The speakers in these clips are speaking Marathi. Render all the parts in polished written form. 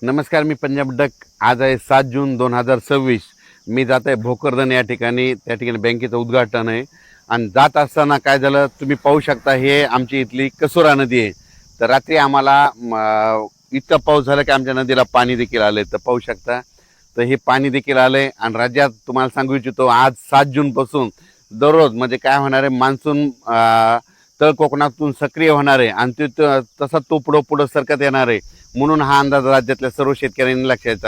नमस्कार, मी पंजाब डक. आज आहे 7 जून 2026. मी जात आहे भोकरदन या ठिकाणी. त्या ठिकाणी बँकेचं उद्घाटन आहे आणि जात असताना काय झालं तुम्ही पाहू शकता. हे आमची इथली कसुरा नदी आहे. तर रात्री आम्हाला इतका पाऊस झाला की आमच्या नदीला पाणी देखील आले. तर पाहू शकता, तर हे पाणी देखील आलंय. आणि राज्यात तुम्हाला सांगू इच्छितो, आज 7 जूनपासून दररोज म्हणजे काय होणार आहे, मान्सून तळ कोकणातून सक्रिय होणार आहे आणि तसा तो पुढं सरकत येणार आहे. म्हणून हा अंदाज राज्यातल्या सर्व शेतकऱ्यांनी लक्षात.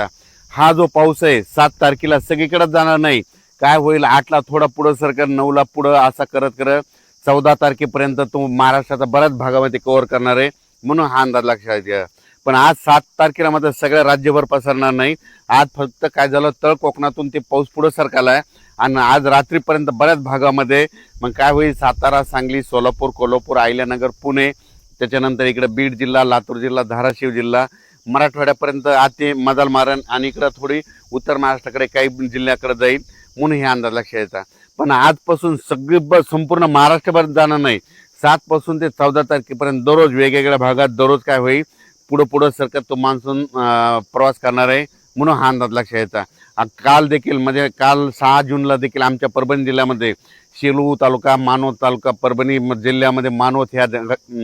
हा जो पाऊस आहे 7 तारखेला सगळीकडे जाणार नाही. काय होईल, 8ला थोडा पुढं सरकत, 9ला पुढं, असा करत करत 14 तारखेपर्यंत तो महाराष्ट्राचा बऱ्याच भागामध्ये कव्हर करणार आहे. म्हणून हा अंदाज लक्षात घ्या. पण आज 7 तारखेला मात्र सगळ्या राज्यभर पसरणार नाही. आज फक्त काय झालं, तळ कोकणातून ते पाऊस पुढं सरकाला आहे आणि आज रात्रीपर्यंत बऱ्याच भागामध्ये मग काय होईल, सातारा, सांगली, सोलापूर, कोल्हापूर, अहिल्यानगर, पुणे, त्याच्यानंतर इकडे बीड जिल्हा, लातूर जिल्हा, धाराशिव जिल्हा, मराठवाड्यापर्यंत आते मदाल मारण आणि इकडं थोडी उत्तर महाराष्ट्राकडे काही जिल्ह्याकडे जाईल. म्हणून हे अंदाज लक्षात यायचा. पण आजपासून संपूर्ण महाराष्ट्रभर जाणार नाही. 7 पासून ते 14 तारखेपर्यंत दररोज वेगवेगळ्या भागात दररोज काय होईल, पुढं सरकत तो मान्सून प्रवास करणार आहे. म्हणून हा अंदाज लक्षात यायचा. काल देखील म्हणजे काल 6 जूनला देखील आमच्या परभणी जिल्ह्यामध्ये सेलू तालुका, मानवत तालुका, परभणी जिल्ह्यामध्ये मानवत ह्या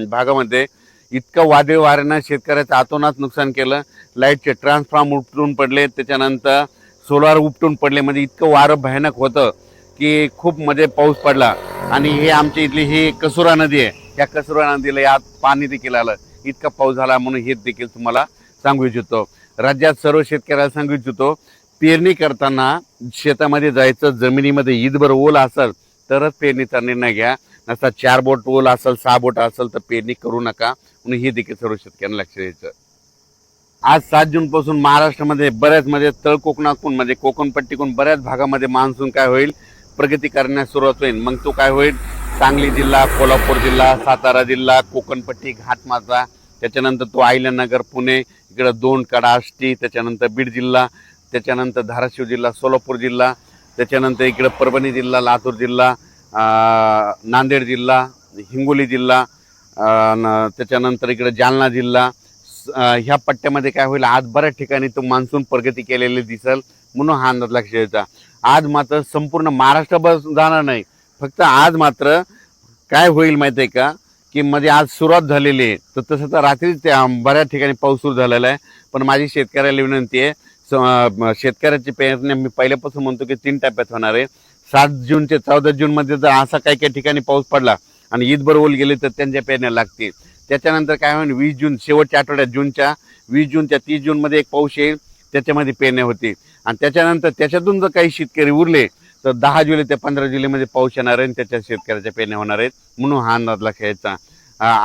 भागामध्ये इतकं वादळी वाऱ्यानं शेतकऱ्याचं अतोनात नुकसान केलं. लाईटचे ट्रान्सफॉर्म उपटून पडले, त्याच्यानंतर सोलार उपटून पडले. म्हणजे इतकं वारं भयानक होतं की खूप मध्ये पाऊस पडला. आणि हे आमच्या इथली ही कसुरा नदी आहे. त्या कसुरा नदीला यात पाणी देखील आलं. इतका पाऊस झाला. म्हणून हे देखील तुम्हाला सांगू इच्छितो. राज्यात सर्व शेतकऱ्याला सांगू इच्छितो, पेरणी करताना शेतामध्ये जायचं, जमिनीमध्ये ईदभर ओल असेल तरच पेरणीचा निर्णय घ्या. नसता 4 बोट ओल असेल, 6 बोट असेल तर पेरणी करू नका. म्हणून हे देखील सर्व शेतकऱ्यांना लक्ष द्यायचं. आज 7 जून पासून महाराष्ट्रामध्ये बऱ्याच म्हणजे तळ कोकणातून म्हणजे कोकणपट्टीकडून बऱ्याच भागामध्ये मान्सून काय होईल, प्रगती करण्यास सुरुवात होईल. मग तो काय होईल, सांगली जिल्हा, कोल्हापूर जिल्हा, सातारा जिल्हा, कोकणपट्टी, घाटमाथा, त्याच्यानंतर तो अहिल्यानगर, पुणे, इकडं 2 कडा, आष्टी, त्याच्यानंतर बीड जिल्हा, त्याच्यानंतर धाराशिव जिल्हा, सोलापूर जिल्हा, त्याच्यानंतर इकडं परभणी जिल्हा, लातूर जिल्हा, नांदेड जिल्हा, हिंगोली जिल्हा, त्याच्यानंतर इकडं जालना जिल्हा, ह्या पट्ट्यामध्ये काय होईल, आज बऱ्याच ठिकाणी तो मान्सून प्रगती केलेली दिसेल. म्हणून हा अंदाज लक्ष द्यायचा. आज मात्र संपूर्ण महाराष्ट्रभर जाणार नाही. फक्त आज मात्र काय होईल माहिती आहे का, की म्हणजे आज सुरुवात झालेली आहे. तर तसं तर रात्रीच त्या बऱ्याच ठिकाणी पाऊस सुरू झालेला आहे. पण माझी शेतकऱ्याला विनंती आहे, शेतकऱ्याची पेरणी मी पहिल्यापासून म्हणतो की 3 टप्प्यात होणार आहे. 7 जून ते 14 जूनमध्ये जर असा काही ठिकाणी पाऊस पडला आणि ईदभर ओल गेले तर त्यांच्या पेरण्या लागतील. त्याच्यानंतर काय होईल, 20 जून शेवटच्या आठवड्यात, जूनच्या 20 जून त्या 30 जूनमध्ये एक पाऊस येईल, त्याच्यामध्ये पेरण्या होतील. आणि त्याच्यानंतर त्याच्यातून जर काही शेतकरी उरले तर 10 जुलै ते 15 जुलैमध्ये पाऊस येणार आहे आणि त्याच्या शेतकऱ्याच्या पेरण्या होणार आहेत. म्हणून हा अंदाज लक्षात घ्यायचा.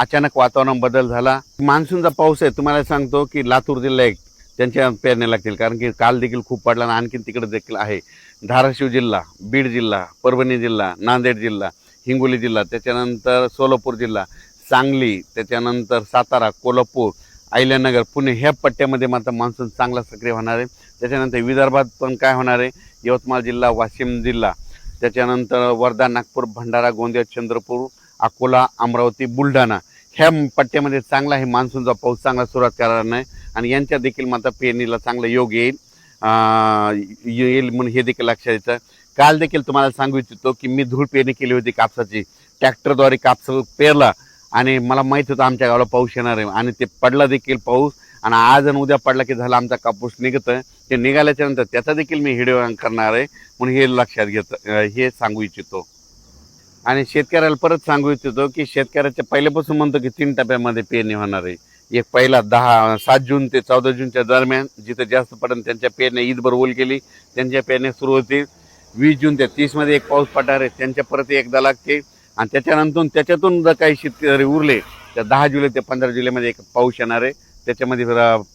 अचानक वातावरण बदल झाला. मान्सूनचा पाऊस आहे. तुम्हाला सांगतो की लातूर जिल्हा एक त्यांच्या पेरण्या लागतील, कारण की काल देखील खूप पडला आणि आणखीन तिकडे देखील आहे. धाराशिव जिल्हा, बीड जिल्हा, परभणी जिल्हा, नांदेड जिल्हा, हिंगोली जिल्हा, त्याच्यानंतर सोलापूर जिल्हा, सांगली, त्याच्यानंतर सातारा, कोल्हापूर, अहिल्यानगर, पुणे ह्या पट्ट्यामध्ये मात्र मान्सून चांगला सक्रिय होणार आहे. त्याच्यानंतर विदर्भात पण काय होणार आहे, यवतमाळ जिल्हा, वाशिम जिल्हा, त्याच्यानंतर वर्धा, नागपूर, भंडारा, गोंदिया, चंद्रपूर, अकोला, अमरावती, बुलढाणा ह्या पट्ट्यामध्ये चांगला हे मान्सूनचा पाऊस चांगला सुरुवात करणार नाही. आणि यांच्या देखील मात्र पेरणीला चांगला योग येईल म्हणून हे देखील लक्षात येतं. काल देखील तुम्हाला सांगू इच्छितो की मी धूळ पेरणी केली होती कापसाची. ट्रॅक्टरद्वारे कापस पेरला आणि मला माहीत होतं आमच्या गावाला पाऊस येणार आहे आणि ते पडला देखील पाऊस. आणि आज आणि उद्या पडला की झाला आमचा कापूस निघतं. ते निघाल्याच्या नंतर त्याचा देखील मी व्हिडिओ करणार आहे. म्हणून हे लक्षात घेतं, हे सांगू इच्छितो. आणि शेतकऱ्याला परत सांगू इच्छितो की शेतकऱ्याच्या पहिल्यापासून म्हणतो की 3 टप्प्यामध्ये पेरणी होणार आहे. एक पहिला 7 जून ते 14 जूनच्या दरम्यान जिथं जास्त पडेल त्यांच्या पेरण्या ईदभर ओल गेली त्यांच्या पेरण्या सुरू होतील. 20 जून ते 30 मध्ये एक पाऊस पडणार आहे, त्यांच्या परत एकदा लागते. आणि त्याच्यातून जर काही शेतकरी उरले तर 10 जुलै ते 15 जुलैमध्ये एक पाऊस येणार आहे. त्याच्यामध्ये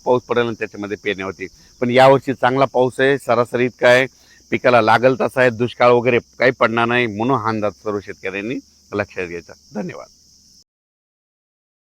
पाऊस पडेल आणि त्याच्यामध्ये पेरण्या होतील. पण यावर्षी चांगला पाऊस आहे, सरासरी इतका आहे, पिकाला लागल तसा आहे, दुष्काळ वगैरे काही पडणार नाही. म्हणून हा अंदाज सर्व शेतकऱ्यांनी लक्षात घ्यायचा. धन्यवाद.